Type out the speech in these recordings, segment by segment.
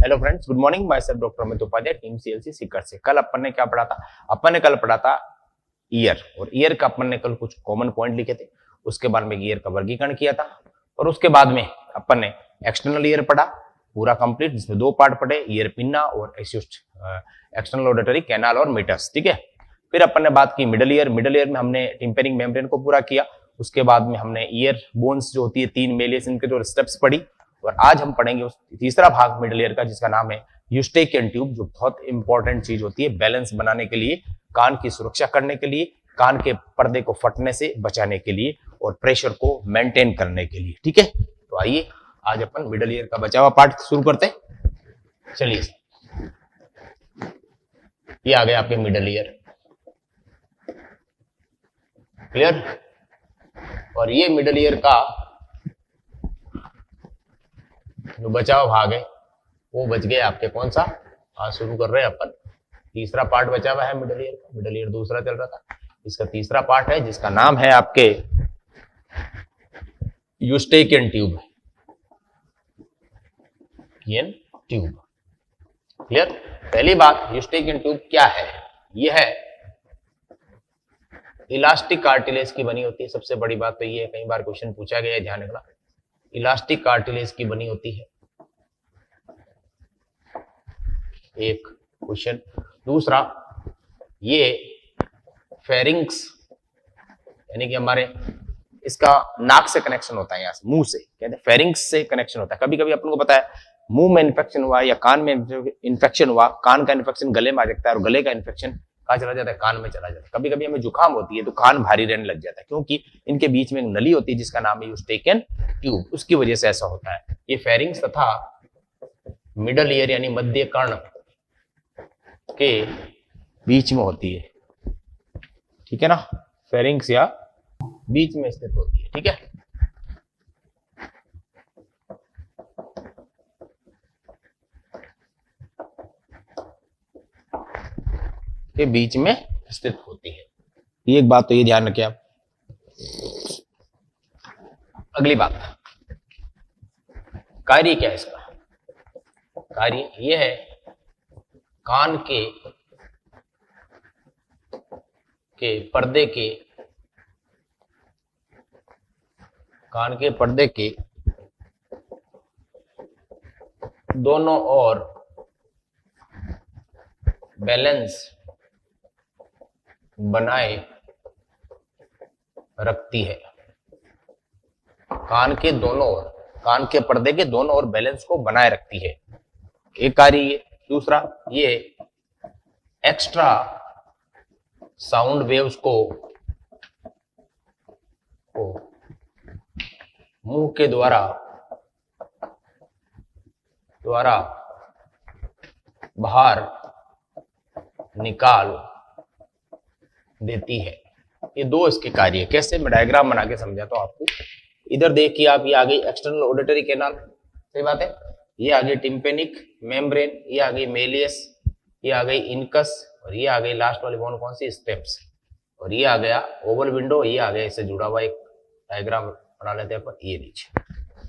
Hello friends, good morning. Myself doctor Amit Upadhyay, team CLC Sikar से। कल अपन ने क्या पढ़ा था? अपन ने कल पढ़ा था ईयर, और ईयर का अपन ने कल कुछ कॉमन पॉइंट लिखे थे। उसके बाद में ईयर का वर्गीकरण किया था, और उसके बाद में अपन ने एक्सटर्नल ईयर पढ़ा पूरा कंप्लीट, जिसमें दो पार्ट पढ़े, ईयर पिन्ना और एक्सटर्नल ऑडिटरी कैनाल और मीटर्स। ठीक है। फिर अपन ने बात की मिडल ईयर। मिडल ईयर में हमने टिम्पेरिंग मेम्ब्रेन को पूरा किया। उसके बाद में हमने ईयर बोन्स जो होती है, तीन मेलियस, इनके जो स्टेप्स पढ़ी। और आज हम पढ़ेंगे उस तीसरा भाग मिडल ईयर का, जिसका नाम है यूस्टेकियन ट्यूब, जो बहुत इंपॉर्टेंट चीज होती है बैलेंस बनाने के लिए, कान की सुरक्षा करने के लिए, कान के पर्दे को फटने से बचाने के लिए, और प्रेशर को मेंटेन करने के लिए। ठीक है। तो आइए आज अपन मिडल ईयर का बचा हुआ पार्ट शुरू करते हैं। चलिए, ये आ गया आपके मिडल ईयर। क्लियर? और ये मिडल ईयर का जो बचा हुआ भाग है वो बच गया आपके, कौन सा? आज शुरू कर रहे हैं अपन तीसरा पार्ट बचा हुआ है मिडल ईयर का। मिडल ईयर दूसरा चल रहा था, इसका तीसरा पार्ट है, जिसका नाम है आपके यूस्टेकियन ट्यूब। ट्यूब। क्लियर? पहली बात, यूस्टेकियन ट्यूब क्या है? यह है इलास्टिक कार्टिलेज की बनी होती है। सबसे बड़ी बात तो ये है, कई बार क्वेश्चन पूछा गया है, ध्यान रखना, इलास्टिक कार्टिलेज की बनी होती है, एक क्वेश्चन। दूसरा, ये फेरिंग्स यानी कि हमारे इसका नाक से कनेक्शन होता है, यहां से मुंह से, कहते हैं फेरिंग्स से कनेक्शन होता है। कभी कभी अपन को पता है मुंह में इन्फेक्शन हुआ या कान में इन्फेक्शन हुआ, कान का इन्फेक्शन गले में आ जाता है, और गले का इन्फेक्शन कहाँ चला जाता है? कान में चला जाता है। कभी कभी हमें जुकाम होती है तो कान भारी रहने लग जाता है, क्योंकि इनके बीच में एक नली होती है जिसका नाम है यूस्टेकियन ट्यूब, उसकी वजह से ऐसा होता है। ये फेरिंग्स तथा मिडल ईयर यानी मध्य कर्ण के बीच में होती है। ठीक है ना? फेरिंग्स या बीच में स्थित होती है। ठीक है। के बीच में स्थित होती है। ये एक बात तो ये ध्यान रखिए आप। अगली बात, कार्य क्या है इसका? कार्य ये है कान के पर्दे के, कान के पर्दे के दोनों ओर बैलेंस बनाए रखती है। कान के दोनों ओर, कान के पर्दे के दोनों ओर बैलेंस को बनाए रखती है, एक कार्य ये। दूसरा, ये एक्स्ट्रा साउंड वेव्स को मुंह के द्वारा बाहर निकाल देती है। ये दो इसके कार्य है। कैसे? मैं डायग्राम बना के समझाता हूं आपको। इधर देखिए आप, ये आ गई एक्सटर्नल ऑडिटरी कैनाल, सही बात है। ये आ गई टिम्पेनिक मेम्ब्रेन, ये आ गई मेलियस, ये आ गई इनकस, और ये आ गई लास्ट वाली बोन, कौन सी? स्टेप्स। और ये आ गया ओवल विंडो, ये आ गया इससे जुड़ा हुआ एक डायग्राम बना लेते हैं अपन। ये नीचे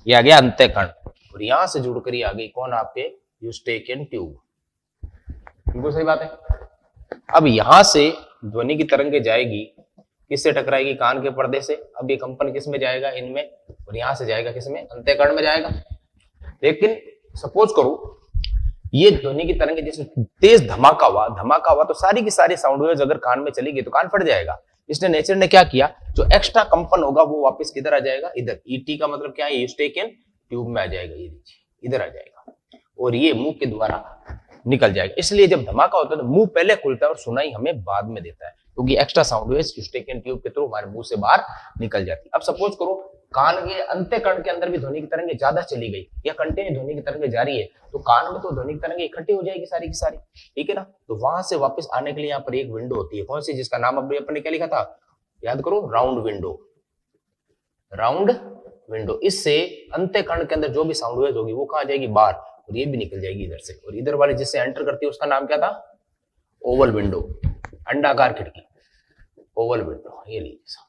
ये आ गया अंतःकर्ण, और यहां से जुड़कर ये आ गई कौन? आपके यूस्टेकियन ट्यूब। बिल्कुल सही बात है। अब यहां से ध्वनि की तरंगे जाएगी, किससे टकराएगी? कान के पर्दे से। अब ये कंपन किस में जाएगा? इनमें। और यहां से जाएगा किस में? अंतःकर्ण में जाएगा। लेकिन सपोज करो ये ध्वनि की तरंगे जैसे तेज धमाका हुआ तो सारी की सारी साउंड वेव्स अगर कान में चली गई तो कान फट जाएगा। इसलिए नेचर ने क्या किया, जो एक्स्ट्रा कंपन होगा वो वापस किधर आ जाएगा? इधर। ईटी का मतलब क्या है? यूस्टेकियन ट्यूब में आ जाएगा, ये देखिए इधर आ जाएगा, और ये मुंह के द्वारा निकल जाएगा। इसलिए जब धमाका होता है तो मुंह पहले खुलता है और सुनाई हमें बाद में देता है, क्योंकि extra sound waves Eustachian tube के थ्रू हमारे मुंह से बाहर निकल जाती है। अब सपोज करो कान के अंतःकर्ण के अंदर भी ध्वनि की तरंगे ज्यादा चली गई, या कंटिन्यू ध्वनि की तरंगे जारी है, तो कान में तो ध्वनि की तरंगे इकट्ठी हो जाएगी सारी की सारी। ठीक है ना? तो वहां से वापस आने के लिए यहाँ पर एक विंडो होती है, कौन सी? जिसका नाम अभी अपन ने क्या लिखा था? याद करो, राउंड विंडो। Round window. इससे अंतःकर्ण के अंदर जो भी साउंड वेव होगी वो कहाँ जाएगी? बाहर, और ये भी निकल जाएगी इधर से। और इधर वाली जिससे एंटर करती है उसका नाम क्या था? ओवल विंडो, अंडाकार खिड़की, ओवल विंडो। ये लीजिए।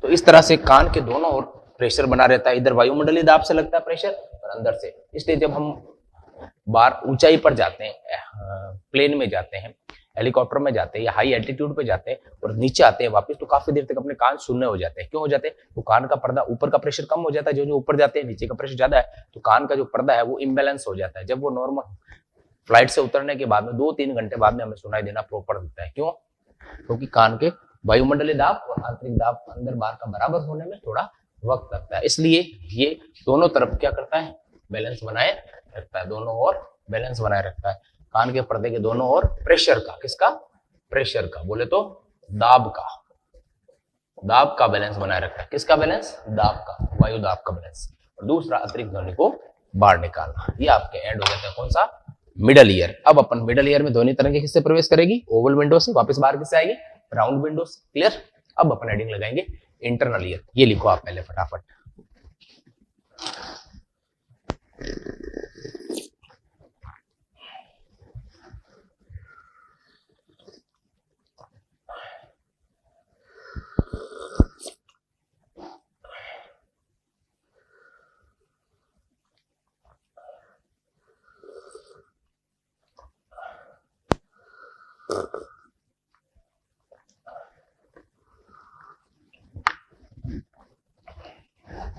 तो इस तरह से कान के दोनों ओर प्रेशर बना रहता है। इधर वायुमंडलीय दाब से लगता है प्रेशर, और अंदर से। इसलिए जब हम बार ऊंचाई पर जाते हैं, प्लेन में जाते हैं, हेलीकॉप्टर में जाते हैं या हाई एल्टीट्यूड पे जाते हैं और नीचे आते हैं वापस, तो काफी देर तक अपने कान सुनने हो जाते हैं। क्यों हो जाते हैं? तो कान का पर्दा, ऊपर का प्रेशर कम हो जाता है, जो जो ऊपर जाते हैं, नीचे का प्रेशर ज्यादा है, तो कान का जो पर्दा है वो इम्बेलेंस हो जाता है। जब वो नॉर्मल फ्लाइट से उतरने के बाद में 2-3 घंटे बाद में हमें सुनाई देना प्रॉपर देता है। क्यों? क्योंकि कान के वायुमंडलीय दाब और आंतरिक दाब अंदर बाहर का बराबर होने में थोड़ा वक्त लगता है, इसलिए ये दोनों तरफ क्या करता है? बैलेंस बनाए रखता है, दोनों ओर बैलेंस बनाए रखता है। कान के पर्दे के दोनों ओर प्रेशर का, किसका? प्रेशर का, बोले तो दाब का बैलेंस बनाए रखता है। किसका बैलेंस? दाब का, वायु दाब का बैलेंस। और दूसरा अतिरिक्त ध्वनि को बाहर निकालना। ये आपके एंड हो जाता है कौन सा? Middle ear. अब अपन मिडल ईयर में ध्वनि तरंगे किससे प्रवेश करेगी? ओवल विंडो से, वापस बाहर किससे आएगी? राउंड विंडो से। क्लियर? अब अपन हेडिंग लगाएंगे इंटरनल ईयर। ये लिखो आप पहले फटाफट।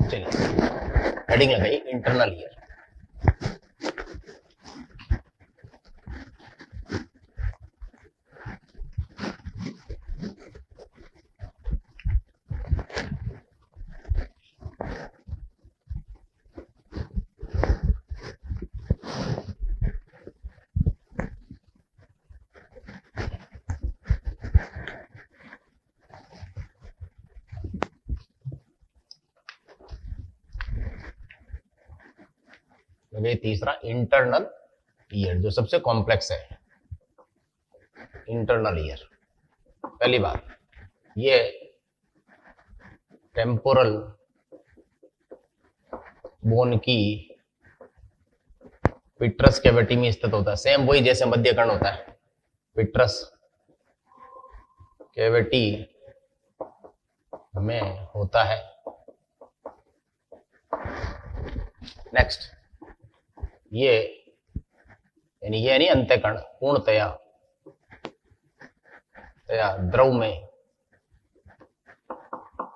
चलिए हेडिंग लगाई इंटरनल ईयर। तीसरा इंटरनल ईयर, जो सबसे कॉम्प्लेक्स है। इंटरनल ईयर, पहली बात, ये टेम्पोरल बोन की पिट्रस कैविटी में स्थित होता है। सेम वही जैसे मध्यकर्ण होता है, पिट्रस कैविटी में होता है। नेक्स्ट, ये यानी अंतःकर्ण पूर्णतया द्रव में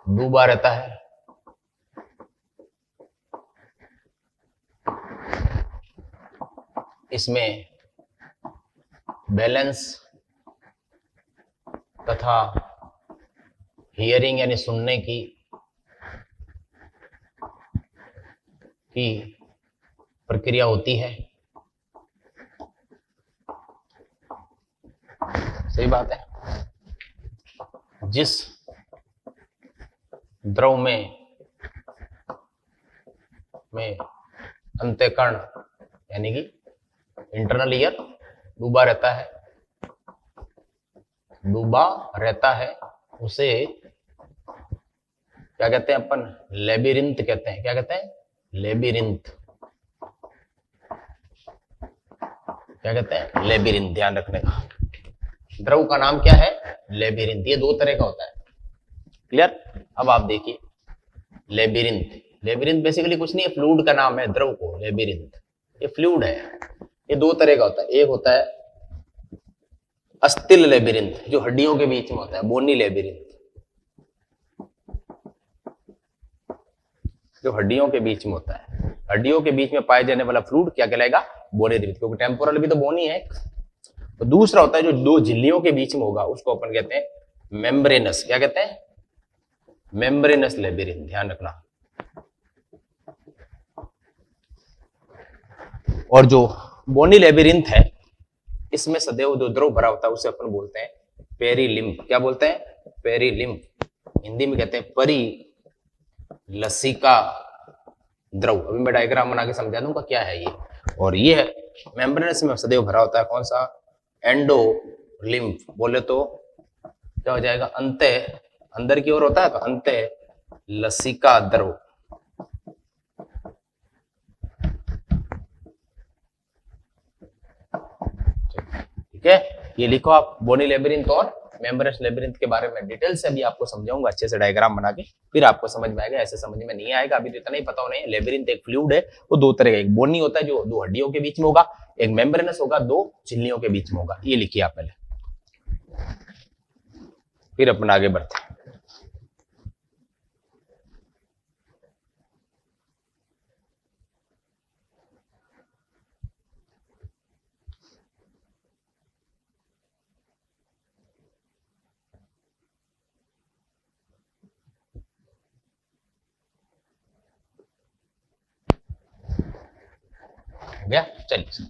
डूबा रहता है। इसमें बैलेंस तथा हियरिंग यानी सुनने की प्रक्रिया होती है। सही बात है। जिस द्रव में अंतःकर्ण यानी कि इंटरनल ईयर डूबा रहता है, उसे क्या कहते हैं अपन? लेबिरिंथ कहते हैं। क्या कहते हैं? लेबिरिंथ। क्या कहते हैं? लेबिरिंथ। ध्यान रखने का, द्रव का नाम क्या है? लेबिरिंथ। ये दो तरह का होता है। क्लियर? अब आप देखिए लेबिरिंथ बेसिकली कुछ नहीं है, फ्लूइड का नाम है द्रव को लेबिरिंथ। ये फ्लूइड है। ये दो तरह का होता है। एक होता है अस्थिल लेबिरिंथ, जो हड्डियों के बीच में होता है, बोनी लेबिरिंथ, जो हड्डियों के बीच में होता है। हड्डियों के बीच में पाए जाने वाला फ्लूइड क्या कहलाएगा? बोनी लेबिरिंथ, क्योंकि टेम्पोरल भी तो बोनी है। तो दूसरा होता है जो दो झिल्लियों के बीच में होगा, उसको अपन कहते हैं मेम्ब्रेनस। क्या कहते हैं? Membranes labyrinth. ध्यान रखना। और जो बोनी लेबिरिंथ है, इसमें सदैव जो द्रव भरा होता है उसे अपन बोलते हैं पेरीलिम्फ। क्या बोलते हैं? पेरीलिम्फ। हिंदी में कहते हैं परिलसिका द्रव। अभी मैं डायग्राम बना के समझा दूंगा क्या है ये। और ये है मेम्ब्रेनस में सदैव भरा होता है कौन सा? एंडोलिम्फ। बोले तो क्या हो जाएगा? अंदर की ओर होता है, तो अंतःलसिका द्रव। ठीक है, ये लिखो आप बोनी लेबिरिंथ और मेम्ब्रेनस लेबिरिंथ के बारे में डिटेल से अभी आपको समझाऊंगा अच्छे से डायग्राम बना के, फिर आपको समझ में आएगा, ऐसे समझ में नहीं आएगा। अभी तो इतना ही पता होना है, लेबिरिंथ एक फ्लूइड है, वो दो तरह का, एक बोनी होता है जो दो हड्डियों के बीच में होगा, एक मेम्ब्रेनस होगा दो झिल्लियों के बीच में होगा। ये लिखिए आप पहले, फिर अपन आगे बढ़ते हैं। हो गया, चलिए।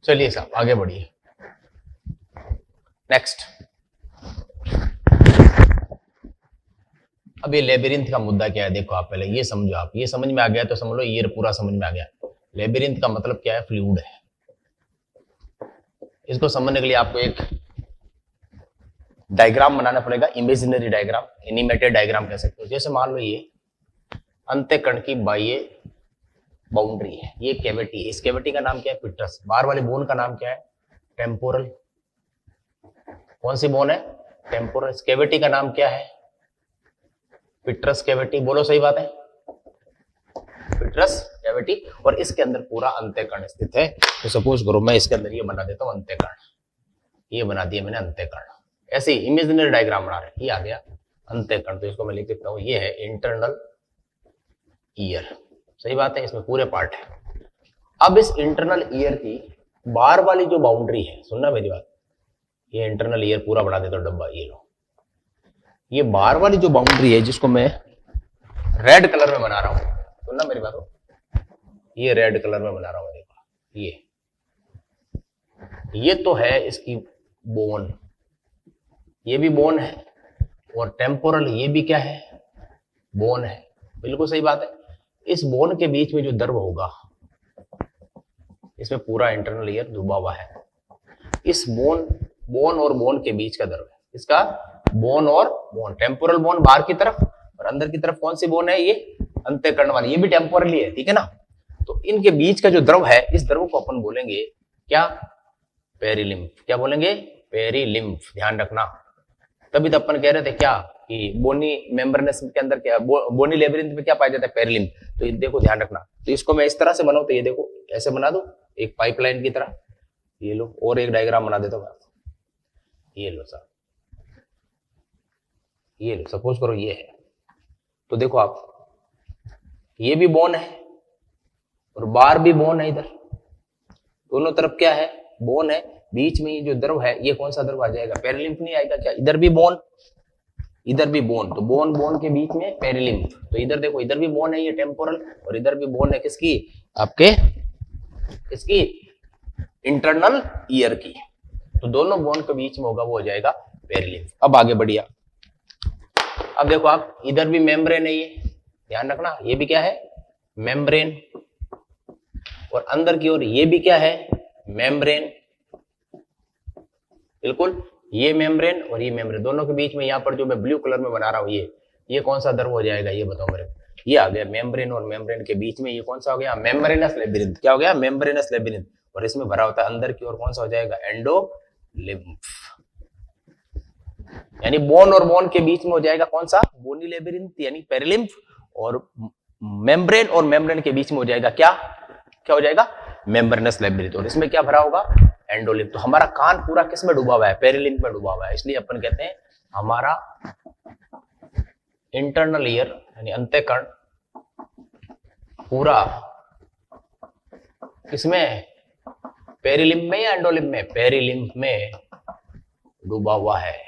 चलिए साहब आगे बढ़िए। नेक्स्ट, अब ये लेबिरिंथ का मुद्दा क्या है, देखो आप पहले ये समझो, आप ये समझ में आ गया तो समझ लो ये पूरा समझ में आ गया। लेबिरिंथ का मतलब क्या है, फ्लूइड है। इसको समझने के लिए आपको एक डायग्राम बनाना पड़ेगा, इमेजिनरी डायग्राम, एनिमेटेड डायग्राम कह सकते हो। जैसे मान लो ये अंतःकण की बाह्य बाउंड्री है, ये कैविटी है, इस कैविटी का नाम क्या है, पिट्रस। बाहर वाले बोन का नाम क्या है, टेम्पोरल। कौन सी बोन है, टेम्पोरल। इस कैविटी का नाम क्या है, पिट्रस कैविटी। बोलो सही बात है, पिट्रस कैविटी। और इसके अंदर पूरा अंतःकण स्थित है। तो सपोज करो मैं इसके अंदर ये बना देता हूं अंतःकण, ये बना दिया मैंने अंतःकण। ऐसे ही इमेजिनरी डायग्राम बना रहे, ये आ गया अंतःकण। तो इसको मैं लिख देता हूं, ये है इंटरनल ईयर। सही बात है, इसमें पूरे पार्ट है। अब इस इंटरनल ईयर की बाहर वाली जो बाउंड्री है, सुनना मेरी बात, ये इंटरनल ईयर पूरा बना देता हूं डब्बा, ये लो। ये बाहर वाली जो बाउंड्री है जिसको मैं रेड कलर में बना रहा हूं, सुनना मेरी बात, ये रेड कलर में बना रहा हूं, देखो ये तो है इसकी बोन, ये भी बोन है, और टेम्पोरल ये भी क्या है, बोन है। बिल्कुल सही बात है। इस बोन के बीच में जो द्रव होगा, इसमें पूरा इंटरनल ईयर डूबा हुआ है। इस बोन और बोन के बीच का द्रव है, इसका बोन और बोन, टेम्पोरल बोन बाहर की तरफ, और अंदर की तरफ कौन सी बोन है, ये अंतःकरण वाली, ये भी टेम्पोरली है, ठीक है ना। तो इनके बीच का जो द्रव है, इस द्रव को अपन बोलेंगे क्या, पेरिलिम्फ। क्या बोलेंगे, पेरिलिम्फ। ध्यान रखना, तभी तो अपन कह रहे थे क्या कि बोनी मेम्ब्रेनस के अंदर क्या, बोनी लेबिरिंथ में क्या पाया जाता है, पेरिलिम्फ। तो ये देखो ध्यान रखना। तो इसको मैं इस तरह से बनाऊं, तो ये देखो ऐसे बना दो, एक पाइपलाइन की तरह। ये लो, और एक डायग्राम बना देता हूं, ये लो सर, ये लो, सपोज करो ये है। तो देखो आप, ये भी बोन है और बाहर भी बोन है, इधर दोनों तरफ क्या है, बोन है। बीच में ये जो द्रव है, ये कौन सा द्रव आ जाएगा, पेरिलिम्फ नहीं आएगा क्या। इधर भी बोन, इधर भी बोन, तो बोन बोन के बीच में पेरिलिम्फ। तो इधर देखो, इधर भी बोन है ये टेम्पोरल, और इधर भी बोन है किसकी, आपके इसकी इंटरनल ईयर की। तो दोनों बोन के बीच में होगा, वो हो जाएगा पेरिलिम्फ। अब आगे बढ़िया, अब देखो आप, इधर भी मेम्ब्रेन है, ये ध्यान रखना, ये भी क्या है, मेम्ब्रेन। और अंदर की ओर ये भी क्या है, मेम्ब्रेन। बिल्कुल, ये मेम्ब्रेन और ये मेम्ब्रेन, दोनों के बीच में यहाँ पर जो मैं ब्लू कलर में बना रहा हूँ, ये कौन सा द्रव हो जाएगा, ये बताओ मेरे को। ये आ गया मेम्ब्रेन, और मेम्ब्रेन के बीच में ये कौन सा हो गया, मेम्ब्रेनस लेबिरिंथ। क्या हो गया, मेम्ब्रेनस लेबिरिंथ। और इसमें भरा होता है अंदर की ओर, कौन सा हो जाएगा, एंडोलिम्फ। यानी बोन और बोन के बीच में हो जाएगा कौन सा, बोनी लेबिरिंथ यानी पेरिलिम्फ। और मेम्ब्रेन और मेम्ब्रेन के बीच में हो जाएगा क्या, क्या हो जाएगा, मेम्ब्रेनस लेबिरिंथ। और इसमें क्या भरा होगा, एंडोलिम्फ। तो हमारा कान पूरा किस में डूबा हुआ है, पेरिलिम्फ में डूबा हुआ है। इसलिए अपन कहते हैं हमारा इंटरनल ईयर यानी अंतःकरण पूरा किसमें, पेरिलिम्फ में या एंडोलिम्फ में, पेरिलिम्फ में डूबा हुआ है,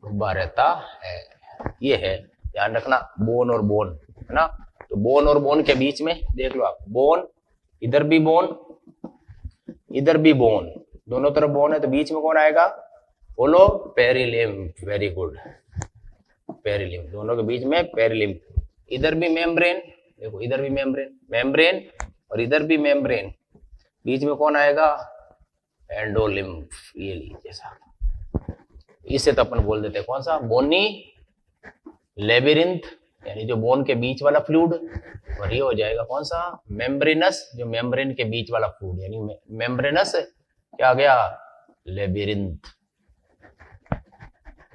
डूबा रहता है। ये है, ध्यान रखना, बोन और बोन है ना। तो बोन और बोन के बीच में देख लो आप, बोन, इधर भी बोन, इधर भी बोन, दोनों तरफ बोन है, तो बीच में कौन आएगा, बोलो, पेरिलिम्फ। वेरी गुड, पेरिलिम्फ, दोनों के बीच में पेरिलिम्फ। इधर भी मेम्ब्रेन, देखो इधर भी मेम्ब्रेन, मेम्ब्रेन और इधर भी मेम्ब्रेन, बीच में कौन आएगा, एंडोलिम्फ। ये लीजिए साहब, इसे तो अपन बोल देते हैं कौन सा, बोनी लेबिरिंथ, यानी जो बोन के बीच वाला फ्लूइड, और ये हो जाएगा कौन सा, मेम्ब्रेनस, जो मेम्ब्रेन के बीच वाला फ्लूइड, यानी मेम्ब्रेनस क्या आ गया, लेबिरिंथ,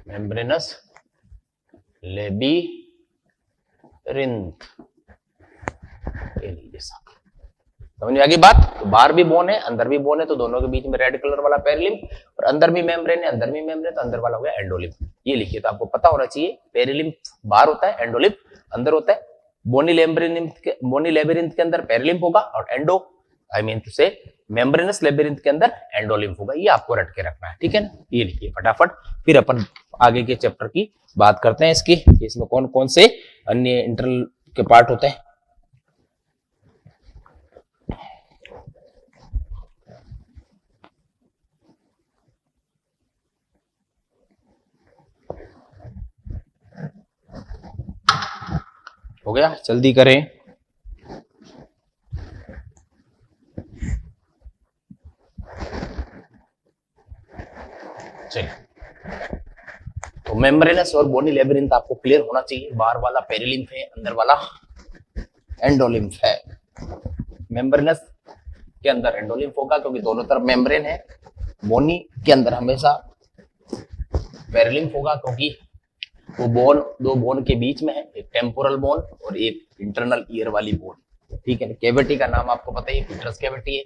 मेम्ब्रेनस लेबिरिंथ। ये लीजिए साहब, समझ में आ गई बात। तो बाहर भी बोन है, अंदर भी बोन है, तो दोनों के बीच में रेड कलर वाला पेरिलिम्फ, और अंदर भी मेम्ब्रेन है, अंदर भी मेम्ब्रेन, तो अंदर वाला हो गया एंडोलिम्फ। ये लिखिए, तो आपको पता होना चाहिए, पेरिलिम्फ बाहर होता है, एंडोलिम्फ अंदर होता है। बोनी लेबिरिंथ के अंदर पेरिलिम्फ होगा, और एंडो आई मीन टू से मेम्ब्रेनस लेबिरिंथ के अंदर एंडोलिम्फ होगा। ये आपको रट के रखना है, ठीक है ना। ये लिखिए फटाफट, फिर अपन आगे के चैप्टर की बात करते हैं इसकी, इसमें कौन कौन से अन्य इंटरनल के पार्ट होते हैं। हो गया, जल्दी करें। चलिए, तो मेम्ब्रेनस और बोनी लेबिरिंथ आपको क्लियर होना चाहिए। बाहर वाला पेरिलिम्फ है, अंदर वाला एंडोलिम्फ है। मेम्ब्रेनस के अंदर एंडोलिम्फ होगा क्योंकि दोनों तरफ मेम्ब्रेन है। बोनी के अंदर हमेशा पेरिलिम्फ होगा क्योंकि वो बोन, दो बोन के बीच में है, एक टेम्पोरल बोन और एक इंटरनल ईयर वाली बोन, ठीक है। कैविटी का नाम आपको पता है, पीटर्स कैविटी है,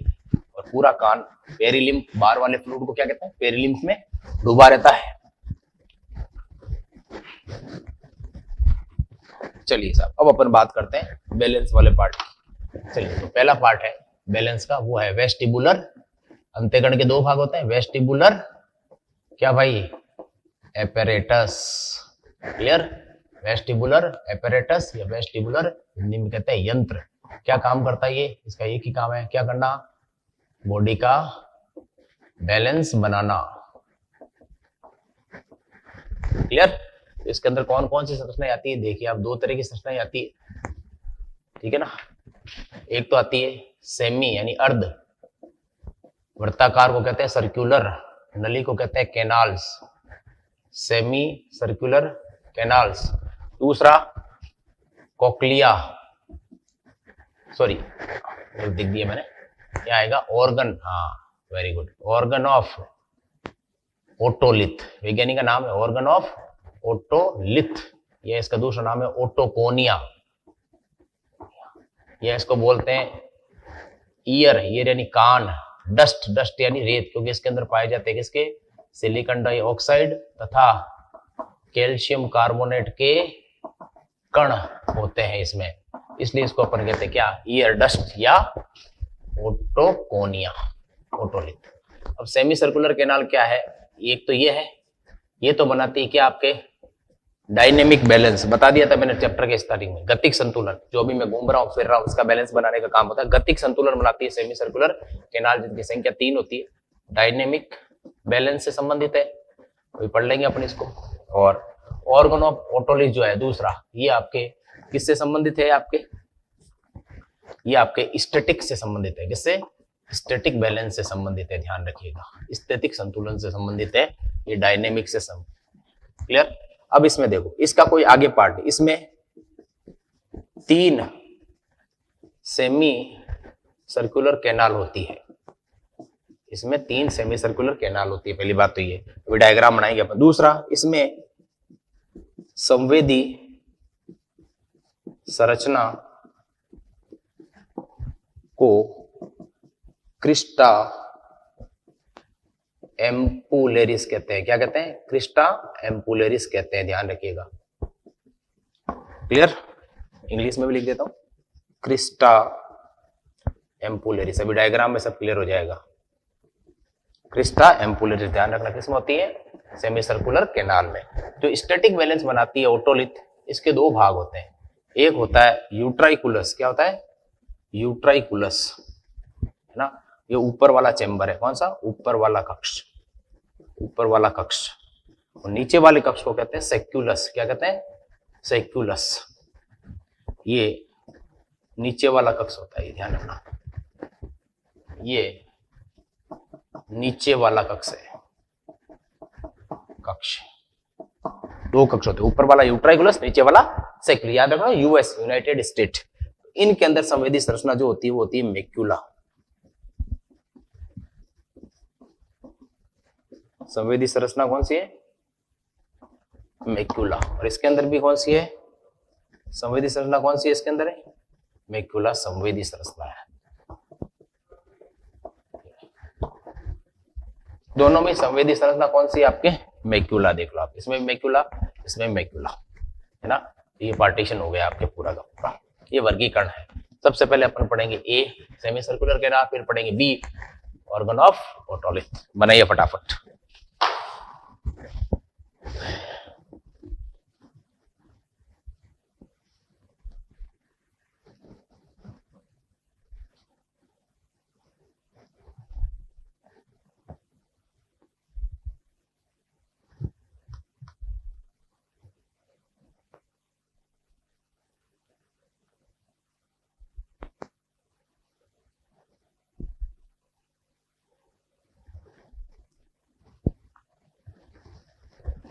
और पूरा कान पेरिलिम्फ, बाहर वाले फ्लूइड को क्या कहते हैं, पेरिलिम्फ में डूबा रहता है। चलिए साहब, अब अपन बात करते हैं बैलेंस वाले पार्ट की। चलिए, तो पहला पार्ट है बैलेंस का, वो है वेस्टिबुलर। अंत्यकण के दो भाग होते हैं, वेस्टिबुलर क्या भाई, एपेरेटस, क्लियर। वेस्टिबुलर एपेरेटस या वेस्टिबुलर हिंदी में कहते हैं यंत्र। क्या काम करता है ये, इसका एक ही काम है, क्या करना, बॉडी का बैलेंस बनाना, क्लियर। इसके अंदर कौन कौन सी संरचनाएं आती है, देखिए आप, दो तरह की संरचनाएं आती है, ठीक है ना। एक तो आती है सेमी यानी अर्ध, वृत्ताकार को कहते हैं सर्कुलर, नली को कहते हैं कैनाल्स, सेमी सर्कुलर कैनाल्स। दूसरा कोक्लिया, सॉरी दिख दिया मैंने, क्या आएगा, ऑर्गन, हाँ very good, organ of otolith, वैज्ञानिक का नाम है ऑर्गन ऑफ ओटोलिथ। यह इसका दूसरा नाम है ओटोकोनिया। यह इसको बोलते हैं ईयर, ईयर यानी कान, डस्ट, डस्ट यानी रेत, क्योंकि इसके अंदर पाए जाते हैं किसके, सिलिकॉन डाइऑक्साइड तथा कैल्शियम कार्बोनेट के कण होते हैं इसमें, इसलिए इसको अपन कहते हैं क्या, ईयर डस्ट या ओटोकोनिया, ओटोलिथ। अब सेमी सर्कुलर कैनाल क्या है, एक तो ये है, ये तो बनाती है क्या, आपके डायनेमिक बैलेंस, बता दिया था मैंने चैप्टर के स्टार्टिंग में, गतिक संतुलन, जो भी मैं घूम रहा हूँ फिर रहा हूँ, इसका बैलेंस बनाने का काम होता है। गतिक संतुलन बनाती है सेमी सर्कुलर कैनाल, जिनकी संख्या 3 होती है। डायनेमिक बैलेंस से संबंधित है, वही पढ़ लेंगे अपन इसको। और ऑर्गन ऑफ ओटोलिथ जो है दूसरा, ये आपके किससे संबंधित है, आपके ये आपके स्टैटिक से संबंधित है, किससे, स्टैटिक बैलेंस से संबंधित है, ध्यान रखिएगा, स्टैटिक संतुलन से संबंधित है, ये डायनेमिक से संबंधित, क्लियर। अब इसमें देखो, इसका कोई आगे पार्ट, इसमें 3 सेमी सर्कुलर कैनाल होती है, इसमें 3 सेमी सर्कुलर कैनाल होती है, पहली बात तो ये, अभी डायग्राम बनाएंगे अपन। दूसरा, इसमें संवेदी संरचना को क्रिस्टा एम्पुलेरिस कहते हैं, क्या कहते हैं, क्रिस्टा एम्पुलेरिस कहते हैं, ध्यान रखिएगा, क्लियर। इंग्लिश में भी लिख देता हूं, क्रिस्टा एम्पुलेरिस, अभी डायग्राम में सब क्लियर हो जाएगा। क्रिस्टा एम्पुलेरिस ध्यान रखना किसमें होती है, सेमी सर्कुलर कैनाल में। जो स्टैटिक बैलेंस बनाती है ओटोलिथ, इसके 2 भाग होते हैं, एक होता है यूट्राइकुलस। क्या होता है? यूट्राइकुलस, है ना। ये ऊपर वाला चेंबर है। कौन सा? ऊपर वाला कक्ष, ऊपर वाला कक्ष। और नीचे वाले कक्ष को कहते हैं सेक्यूलस। क्या कहते हैं? सेक्यूलस। ये नीचे वाला कक्ष होता है, ये ध्यान रखना। ये नीचे वाला कक्ष है, कक्ष। दो कक्ष होते हैं, ऊपर वाला यूट्राइकुलस, नीचे वाला सेक्यूलर। याद रखना, यूएस, यूनाइटेड स्टेट, इनके अंदर संवेदी संरचना जो होती है वो होती है मेक्यूला। संवेदी संरचना कौन सी है? मेक्यूला। और इसके अंदर भी कौन सी है? संवेदी संरचना कौन सी है इसके अंदर? है मेक्यूला संवेदी संरचना है। दोनों में संवेदी संरचना कौन सी है आपके? मेक्यूला। देख लो आप, इसमें मेक्यूला, इसमें मेक्यूला, है ना। ये पार्टीशन हो गया आपके पूरा का पूरा। ये वर्गीकरण है। सबसे पहले अपन पढ़ेंगे ए, सेमी सर्कुलर कैनाल, फिर पढ़ेंगे बी, ऑर्गन ऑफ ओटोलिथ। बनाइए फटाफट।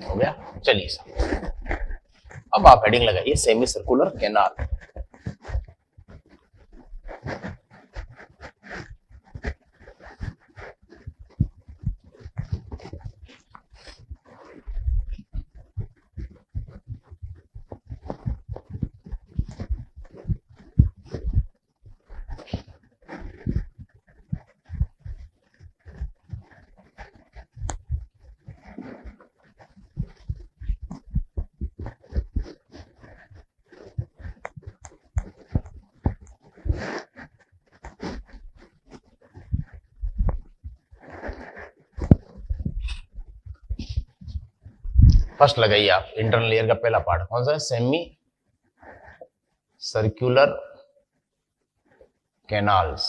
हो गया, चलिए सर। अब आप हेडिंग लगाइए सेमी सर्कुलर कैनाल। फर्स्ट लगाइए आप इंटरनल लेयर का पहला पार्ट कौन सा है? Semi circular canals.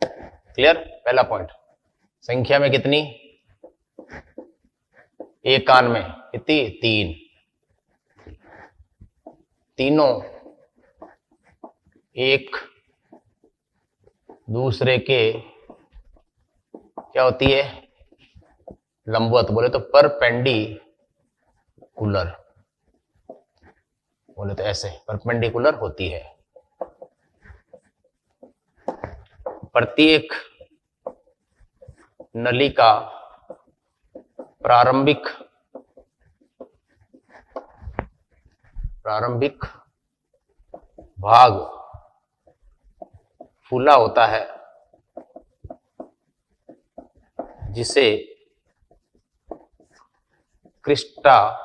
क्लियर? पहला पॉइंट। संख्या में कितनी? एक कान में कितनी? तीन। तीनों एक दूसरे के क्या होती है? लंबवत। बोले तो परपेंडिकुलर, बोले तो ऐसे परपेंडिकुलर होती है। प्रत्येक नली का प्रारंभिक भाग फूला होता है, जिसे क्रिस्टा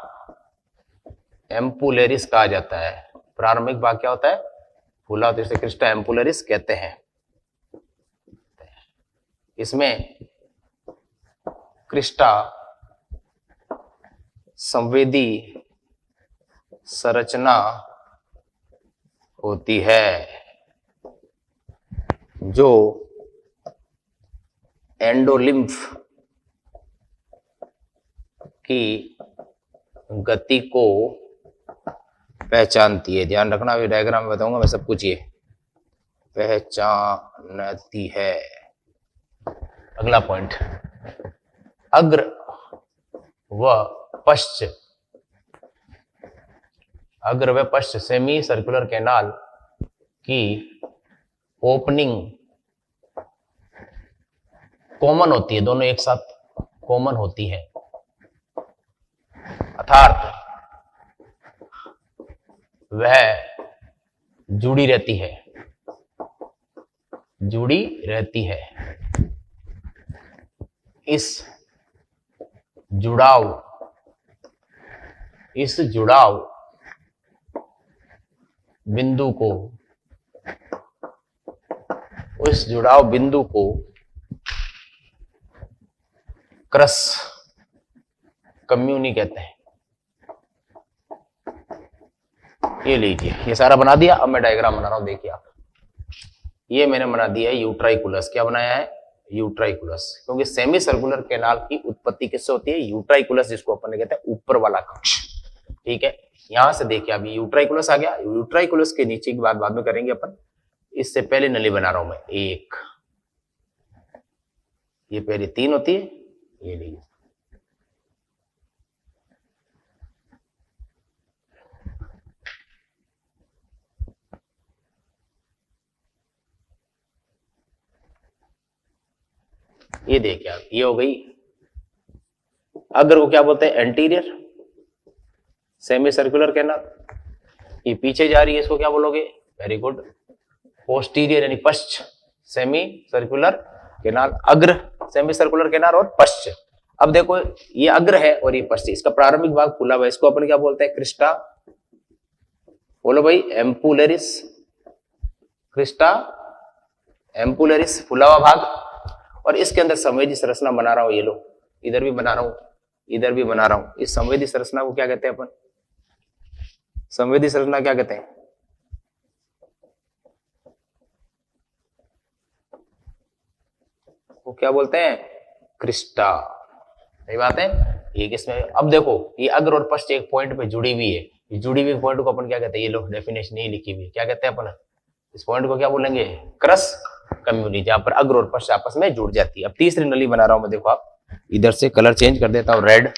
एम्पुलेरिस कहा जाता है। प्रारंभिक भाग क्या होता है? फूला होता है, जिसे क्रिस्टा एम्पुलेरिस कहते हैं। इसमें क्रिस्टा संवेदी संरचना होती है, जो एंडोलिम्फ की गति को पहचानती है। ध्यान रखना, अभी डायग्राम में बताऊंगा मैं सब कुछ। ये पहचानती है। अगला पॉइंट, अग्र व पश्च। अग्र व पश्च सेमी सर्कुलर कैनाल की ओपनिंग कॉमन होती है। दोनों एक साथ कॉमन होती है, अर्थात वह जुड़ी रहती है, जुड़ी रहती है। इस जुड़ाव बिंदु को, उस जुड़ाव बिंदु को क्रस कम्युनी कहते हैं। ये लीजिए, ये सारा बना दिया। अब मैं डायग्राम बना रहा हूं, देखिए आप। ये मैंने बना दिया है यूट्राइकुलस। क्या बनाया है? यूट्राइकुलस। क्योंकि सेमी सर्कुलर कैनाल की उत्पत्ति किससे होती है? यूट्राइकुलस, जिसको अपन कहते हैं ऊपर वाला कक्ष। ठीक है, यहां से देखिए अभी यूट्राइकुलस आ गया। यूट्राइकुलस के नीचे की बात बाद में करेंगे अपन। इससे पहले नली बना रहा हूं मैं एक। ये पहले 3 होती है, ये लीजिए। ये देखिए आप, ये हो गई अग्र को क्या बोलते हैं? Anterior semi circular canal. ये पीछे जा रही है, इसको क्या बोलोगे? वेरी गुड, पोस्टीरियर यानी पश्च सेमी सर्कुलर कैनाल। अग्र सेमी सर्कुलर कैनाल और पश्च। अब देखो, ये अग्र है और ये पश्च। इसका प्रारंभिक भाग खुला हुआ है, इसको अपन क्या बोलते हैं? क्रिस्टा। बोलो भाई, एम्पुलरिस। क्रिस्टा एम्पुलरिस, फुला हुआ भाग। और इसके अंदर संवेदी संरचना बना रहा हूं। ये लो, इधर भी बना रहा हूं, इधर भी बना रहा हूं। इस संवेदी संरचना को क्या कहते हैं अपन? संवेदी संरचना क्या कहते हैं? वो क्या बोलते हैं? क्रिस्टा। सही बात है। ये किसमें? अब देखो, ये अग्र और पश्च एक पॉइंट पे जुड़ी हुई है। ये जुड़ी हुई पॉइंट को अपन क्या कहते हैं? ये लो, डेफिनेशन ये लिखी हुई, क्या कहते हैं अपन? इस पॉइंट को क्या बोलेंगे? क्रस कम्युनिटी, जहां पर अग्र और पश्च आपस में जुड़ जाती है। अब तीसरी नली बना रहा हूं मैं, देखो आप, इधर से कलर चेंज कर देता हूं, रेड।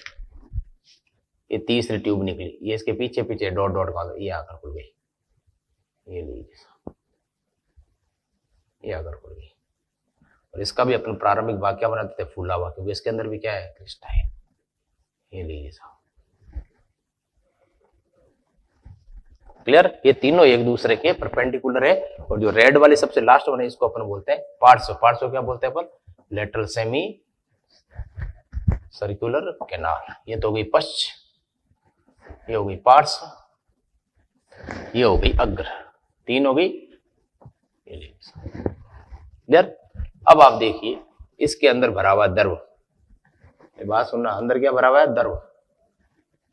ये तीसरी ट्यूब निकली, ये इसके पीछे पीछे डॉट डॉट का, ये आकर खुल गई। ये लीजिए, ये आकर खुल गई। और इसका भी अपन प्रारंभिक भाग क्या बनाते थे? फूला हुआ, क्योंकि इसके अंदर भी क्या है? क्रिस्टा है। ये लीजिए साहब, क्लियर? ये तीनों एक दूसरे के परपेंडिकुलर है। और जो रेड वाली सबसे लास्ट वन है, इसको अपन बोलते हैं पार्श्व। पार्श्व क्या बोलते हैं अपन? Lateral semi circular canal. ये तो हो गई पश्च, ये हो गई पार्श्व, ये हो गई अग्र, 3 हो गई। क्लियर? अब आप देखिए, इसके अंदर भरा हुआ द्रव। ये बात सुनना, अंदर क्या भरा हुआ है? द्रव।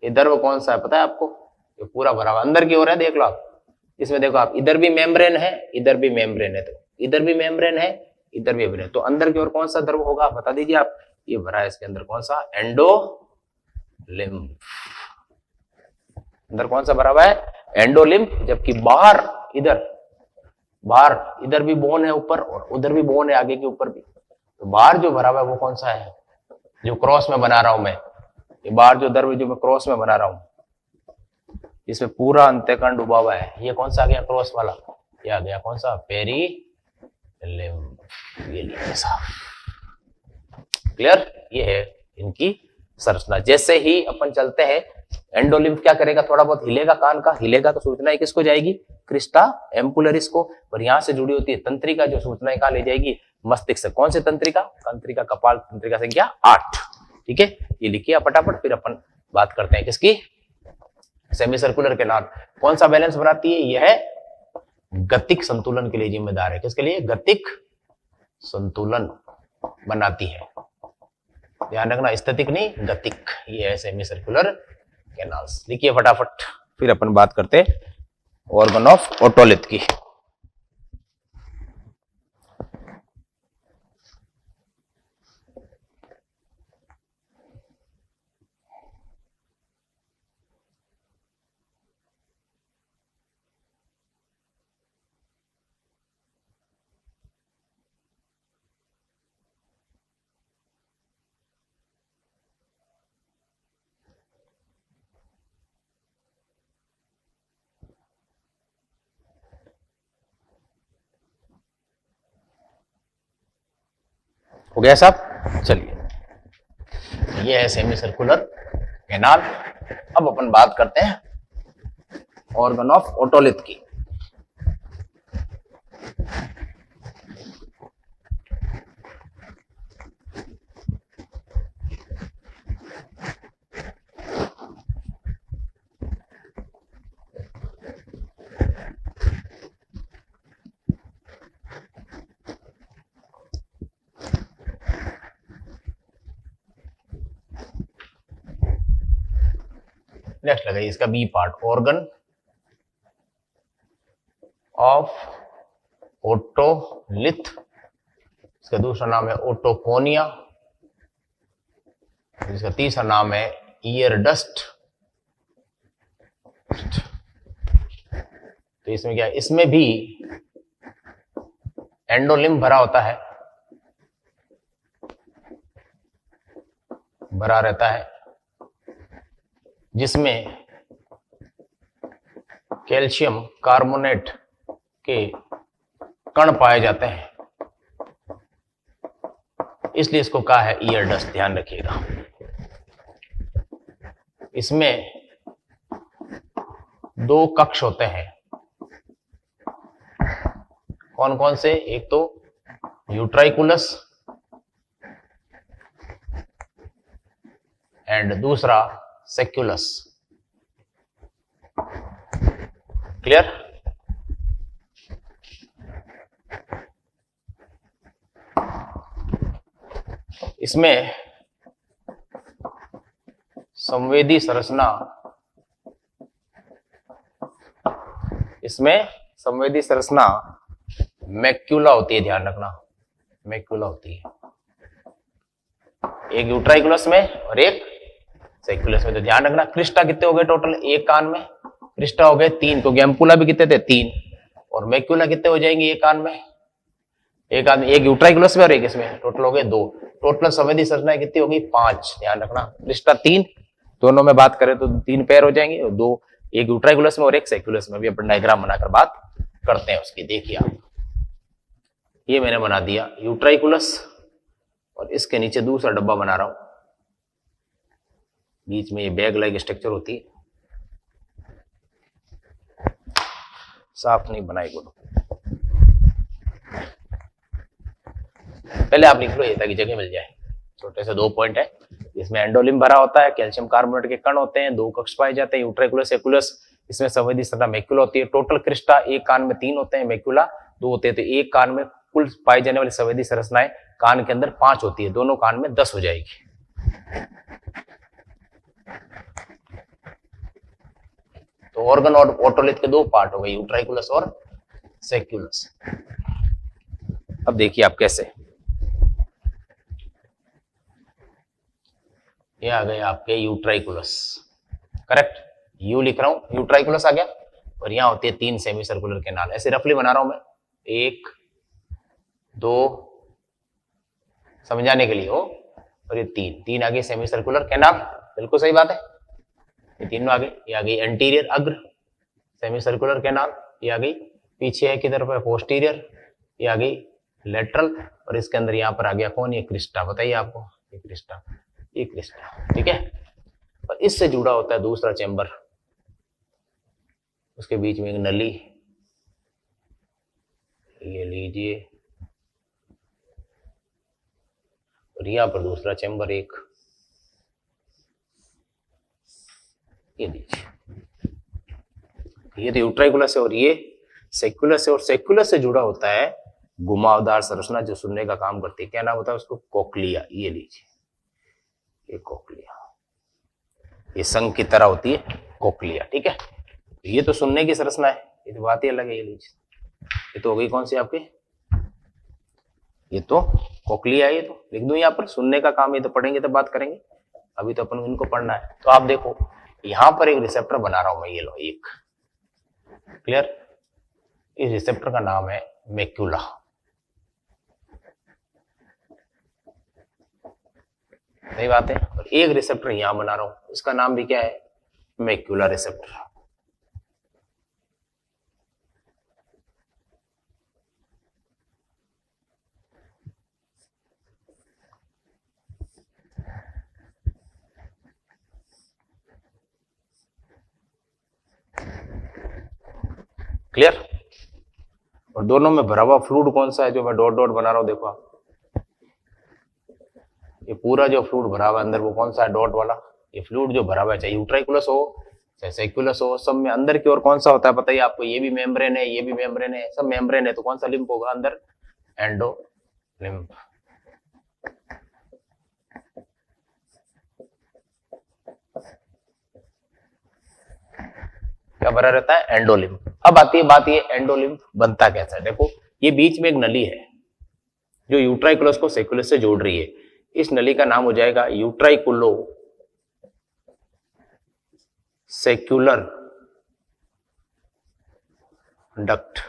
ये द्रव कौन सा है पता है आपको? ये पूरा भरा हुआ अंदर की ओर है, देख लो आप। इसमें देखो आप, इधर भी मेम्ब्रेन है, इधर भी मेम्ब्रेन है, तो इधर भी मेम्ब्रेन है, इधर भी मेम्ब्रेन है। तो अंदर की ओर कौन सा द्रव होगा? बता दीजिए आप। ये भरा है इसके अंदर कौन सा? एंडोलिम्फ। अंदर कौन सा भरा हुआ है? एंडोलिम्फ। जबकि बाहर, इधर बाहर, इधर भी बोन है ऊपर और उधर भी बोन है आगे के ऊपर भी। तो बाहर जो भरा हुआ है वो कौन सा है? जो क्रॉस में बना रहा हूं मैं, ये बाहर जो द्रव जो मैं क्रॉस में बना रहा हूं, इसमें पूरा अंतःकण डूबा हुआ है। ये कौन सा आ गया? क्रॉस वाला। ये आ गया कौन सा? पेरिलिम्फ। ये लिए साहब, क्लियर? ये है इनकी संरचना। जैसे ही अपन चलते हैं, एंडोलिम्फ क्या करेगा? थोड़ा बहुत हिलेगा, कान का हिलेगा, तो सूचनाएं किसको जाएगी? क्रिस्टा एम्पुलरिस को। और यहां से जुड़ी होती है तंत्रिका, जो सूचनाएं कहां ले जाएगी? मस्तिष्क से। कौन सी तंत्रिका? तंत्रिका कपाल तंत्रिका संख्या 8। ठीक है, ये लिखिए फटाफट, फिर अपन बात करते हैं किसकी? Semi circular canal. कौन सा बैलेंस बनाती है? यह है गतिक संतुलन के लिए जिम्मेदार है। किसके लिए? गतिक संतुलन बनाती है। ध्यान रखना, स्टैटिक नहीं, गतिक। ये है सेमी सर्कुलर कैनाल्स। लिखिए फटाफट, फिर अपन बात करते हैं ऑर्गन ऑफ ओटोलिथ की। हो गया साहब? चलिए, ये है सेमी सर्कुलर कैनाल। अब अपन बात करते हैं ऑर्गन ऑफ ओटोलिथ की। नेक्स्ट लगाइए इसका B part, organ of otolith, इसका दूसरा नाम है ओटोकोनिया, इसका तीसरा नाम है ईयर डस्ट। तो इसमें क्या है, इसमें भी एंडोलिम्फ भरा होता है, भरा रहता है, जिसमें कैल्शियम कार्बोनेट के कण पाए जाते हैं, इसलिए इसको कहा है ईयर डस्ट, ध्यान रखिएगा। इसमें दो कक्ष होते हैं, कौन कौन से, एक तो यूट्राइकुलस एंड दूसरा सेक्युलस। क्लियर? इसमें संवेदी संरचना, इसमें संवेदी संरचना मैक्यूला होती है, ध्यान रखना, मैक्यूला होती है, एक यूट्राइकुलस में और एक सेक्युलस में। तो ध्यान रखना, क्रिस्टा कितने हो गए टोटल, एक कान में क्रिस्टा हो गए 3, क्योंकि एम्पुला भी कितने थे 3, और मैक्यूला कितने हो जाएंगे एक कान में, एक आदमी, एक यूट्राइकुलस में और एक इसमें, टोटल हो गए 2। टोटल संवेदी संरचनाएं कितनी होगी 5, ध्यान रखना, क्रिस्टा 3, दोनों में बात करें तो 3 पैर हो जाएंगे, और 2 एक यूट्राइकुलस में और एक सेक्युलस में। भी अपन डायग्राम बनाकर बात करते हैं उसकी। देखिए आप, ये मैंने बना दिया यूट्राइकुलस, और इसके नीचे दूसरा डब्बा बना रहा हूं, बीच में ये बैग लाइक स्ट्रक्चर होती है, साफ नहीं बनाई बोलो, पहले आप लिख लो ये ताकि जगह मिल जाए। छोटे से 2 पॉइंट है, इसमें एंडोलिम्फ भरा होता है, कैल्शियम कार्बोनेट के कण होते हैं, 2 कक्ष पाए जाते हैं, यूट्राइकुलस सेक्युलस, इसमें संवेदी संरचना मैक्यूला होती है। टोटल क्रिस्टा एक कान में 3 होते हैं, मैक्यूला 2 होते हैं, तो एक कान में कुल पाई जाने वाली संवेदी संरचनाएं कान के अंदर 5 होती है, दोनों कान में 10 हो जाएगी। तो ऑर्गन और ओटोलिथ के 2 पार्ट हो गए, यूट्राइकुलस और सेक्युलस। अब देखिए आप कैसे, ये आ गए आपके यूट्राइकुलस, करेक्ट, यू लिख रहा हूं, यूट्राइकुलस आ गया, और यहां होती है 3 सेमी सर्कुलर कैनाल, ऐसे रफली बना रहा हूं मैं, 1 2 समझाने के लिए हो, और ये 3 आ गए सेमी सर्कुलर कैनाल, बिल्कुल सही बात है, ये तीनों आ गए। ये आ गई एंटीरियर अग्र सेमी सर्कुलर कैनाल, ये आ गई पीछे है की तरफ है पोस्टीरियर, ये आ गई लेटरल, और इसके अंदर यहाँ पर आ गया कौन, ये क्रिस्टा, बताइए आपको, ये क्रिस्टा, ये क्रिस्टा, ठीक है। और इससे जुड़ा होता है दूसरा चैम्बर, उसके बीच में एक नली, ये लीजिए, और यहां पर दूसरा चैम्बर एक, ये लीजिए, ये तो यूट्राइकुलस है और ये सेक्युलस है, और सेक्युलस से जुड़ा होता है घुमावदार संरचना जो सुनने का काम करती है, क्या नाम होता है उसको, कोक्लिया, ये लीजिए, ये कोक्लिया, ये संघ की तरह होती है कोक्लिया, ठीक है। ये तो सुनने की संरचना है, ये तो बात ही अलग है, ये लीजिए, ये तो हो गई कौन सी आपकी, ये तो कोक्लिया है, ये तो लिख दूं यहाँ पर, सुनने का काम, ये तो पढ़ेंगे तो बात करेंगे, अभी तो अपन इनको पढ़ना है। तो आप देखो यहां पर एक रिसेप्टर बना रहा हूं मैं, ये लो एक, क्लियर, इस रिसेप्टर का नाम है मैक्यूला, सही बात है, और एक रिसेप्टर यहां बना रहा हूं, इसका नाम भी क्या है, मैक्यूला रिसेप्टर। क्लियर? और दोनों में भरा हुआ फ्लूइड कौन सा है, जो मैं डॉट डॉट बना रहा हूं, देखो आप, ये पूरा जो फ्लूइड भरा हुआ है अंदर, वो कौन सा है, डॉट वाला, ये फ्लूइड जो भरा हुआ है, चाहे यूट्राइकुलस हो चाहे सेक्युलस हो, सब में अंदर की ओर कौन सा होता है बताइए आपको, ये भी मेम्ब्रेन है, ये भी मेम्ब्रेन है, सब मेम्ब्रेन है, तो कौन सा लिम्फ होगा अंदर, एंडोलिम्फ। क्या भरा रहता है, एंडोलिम्फ। अब आती है बात ये एंडोलिम्फ बनता कैसा है। देखो ये बीच में एक नली है जो यूट्राइकुलस को सेक्युलस से जोड़ रही है। इस नली का नाम हो जाएगा यूट्राइकुलो सेक्युलर डक्ट।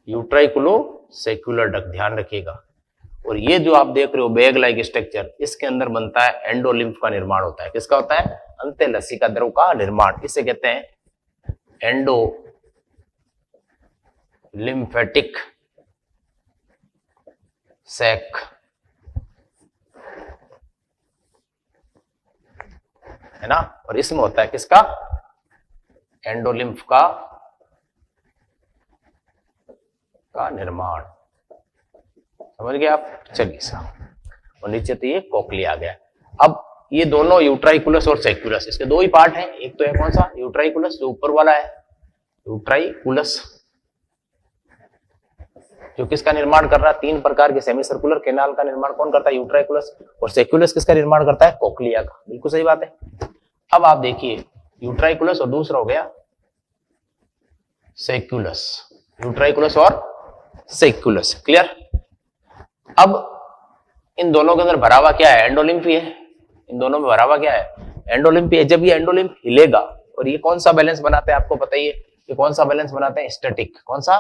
यूट्राइकुलो सेक्युलर डक्ट, ध्यान रखिएगा। और ये जो आप देख रहे हो बैग लाइक स्ट्रक्चर, इसके अंदर बनता है एंडोलिम्फ का निर्माण होता है। किसका होता है? अंतःलसिका द्रव का निर्माण। इसे कहते हैं एंडो लिम्फेटिक सैक, है ना। और इसमें होता है किसका? एंडोलिम्फ का निर्माण। समझ गए आप? चलिए साहब, और नीचे तो ये कोक्लिया आ गया। अब ये दोनों यूट्राइकुलस और सेक्युलस, इसके दो ही पार्ट हैं। एक तो है कौन सा? यूट्राइकुलस, जो ऊपर वाला है यूट्राइकुलस, जो किसका निर्माण कर रहा है? 3 प्रकार के सेमी सर्कुलर कैनाल का निर्माण कौन करता है? यूट्राइकुलस। और सेक्युलस किसका निर्माण करता है? कोक्लिया का। बिल्कुल सही बात है। अब आप देखिए यूट्राइकुलस और दूसरा हो गया सेक्युलस। यूट्राइकुलस और सेक्युलस, क्लियर। अब इन दोनों के अंदर भरा हुआ क्या है? एंडोलिम्फ ही है। इन दोनों में भरा हुआ क्या है? एंडोलिम्फ है। जब ये एंडोलिम्फ हिलेगा, और ये कौन सा बैलेंस बनाते हैं आपको पता ही है, ये कौन सा बैलेंस बनाते हैं? स्टैटिक। कौन सा?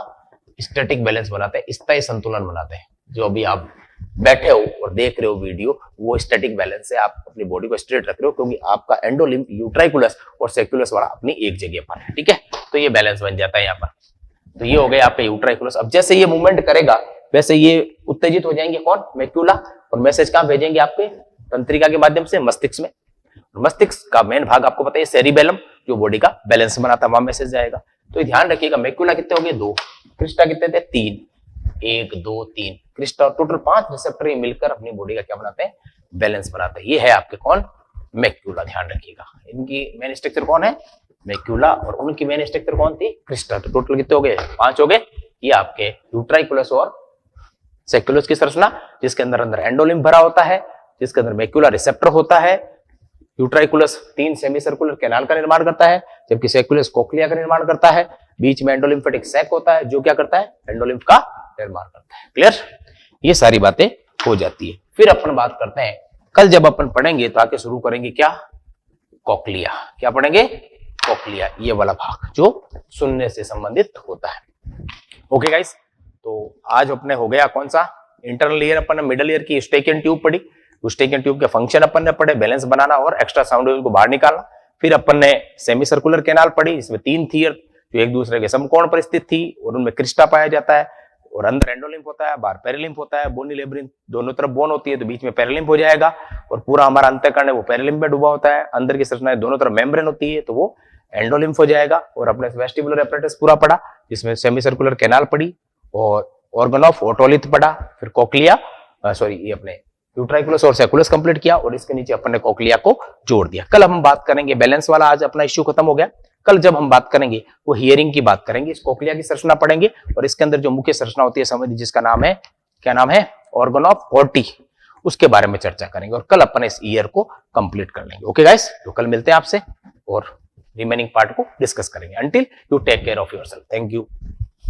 स्टैटिक बैलेंस बनाते हैं, स्थायी संतुलन बनाते हैं। जो अभी आप बैठे हो और देख रहे हो वीडियो, वो स्टैटिक बैलेंस से आप अपनी बॉडी को स्ट्रेट रख रहे हो, क्योंकि आपका एंडोलिम्फ यूट्राइकुलस और सेक्युलस वाला अपनी एक जगह पर है, ठीक है। तो ये बैलेंस बन जाता है यहाँ पर। तो ये हो गया आपका यूट्राइकुलस। अब जैसे ये मूवमेंट करेगा वैसे ये उत्तेजित हो जाएंगे, कौन? मैक्यूला। और मैसेज कहां भेजेंगे? आपके तंत्रिका के माध्यम से मस्तिष्क में। मस्तिष्क का मेन भाग आपको पता है सेरिबेलम, जो बॉडी का बैलेंस बनाता है, वहां मैसेज जाएगा। तो ध्यान रखिएगा, मैक्यूला कितने हो गए? 2। क्रिस्टा कितने थे? 3। 1 2 3 क्रिस्टा, टोटल 5 रिसेप्टर मिलकर अपनी बॉडी का क्या बनाते हैं? बैलेंस बनाते हैं। ये है आपके कौन? मैक्यूला। ध्यान रखिएगा, इनकी मेन स्ट्रक्चर कौन है? मैक्यूला। और उनकी मेन स्ट्रक्चर कौन थी? क्रिस्टा। तो टोटल कितने हो गए? 5 हो गए। ये आपके यूट्राइकुलस और सेक्युलस की संरचना, जिसके अंदर एंडोलिम्फ भरा होता है, जिसके अंदर मैक्यूला रिसेप्टर होता है। यूट्राइकुलस 3 सेमी सर्कुलर कैनाल का निर्माण करता है, जबकि सेक्युलस कोक्लिया का निर्माण करता है। बीच में एंडोलिम्फेटिक सैक होता है, जो क्या करता है? एंडोलिम्फ का निर्माण करता है। क्लियर? ये सारी बातें हो जाती है। फिर अपन बात करते हैं, कल जब अपन पढ़ेंगे तो आके शुरू करेंगे क्या? कोक्लिया। क्या पढ़ेंगे? कोक्लिया, ये वाला भाग जो सुनने से संबंधित होता है। ओके गाइस, तो आज अपने हो गया कौन सा? इंटरनल ईयर अपन ने मिडिल ईयर की स्टेकियन ट्यूब पढ़ी। स्टेकियन ट्यूब के फंक्शन अपन ने पढ़े, बैलेंस बनाना और एक्स्ट्रा साउंड वेव को बाहर निकालना। फिर अपन ने सेमी सर्कुलर कैनाल पढ़ी, इसमें 3 थी जो एक दूसरे के समकोण पर स्थित थी, और उनमें क्रिस्टा पाया जाता है, और अंदर एंडोलिम्फ होता है, बाहर पेरिलिम्फ होता है। बोनी लेब्रिन, दोनों तरफ बोन होती है, तो बीच में पेरिलिम्फ हो जाएगा, और पूरा हमारा अंतःकरण है वो पेरिलिम्फ में डूबा होता है। अंदर की संरचना दोनों तरफ मेम्ब्रेन होती है, तो वो एंडोलिम्फ हो जाएगा। और अपने वेस्टिबुलर एपरेटस पूरा पढ़ा, जिसमें सेमी सर्कुलर कैनाल पढ़ी, और ऑर्गन ऑफ ओटोलिथ पढ़ा, फिर कोक्लिया, ये अपने यूट्राइकुलस और सेक्युलस कंप्लीट किया, और इसके नीचे अपन ने कोक्लिया को जोड़ दिया। कल हम बात करेंगे बैलेंस वाला, आज अपना इश्यू खत्म हो गया। कल जब हम बात करेंगे वो हियरिंग की बात करेंगे, इस कोक्लिया की संरचना पढ़ेंगे, और इसके अंदर जो मुख्य संरचना होती है संबंधी, जिसका नाम है, क्या नाम है? ऑर्गन ऑफ ओटी, उसके बारे में चर्चा करेंगे। और कल अपन इस ईयर को कंप्लीट कर लेंगे। ओके गाइस, तो कल मिलते हैं आपसे और रिमेनिंग पार्ट को डिस्कस करेंगे। Until you take care of yourself. Thank you.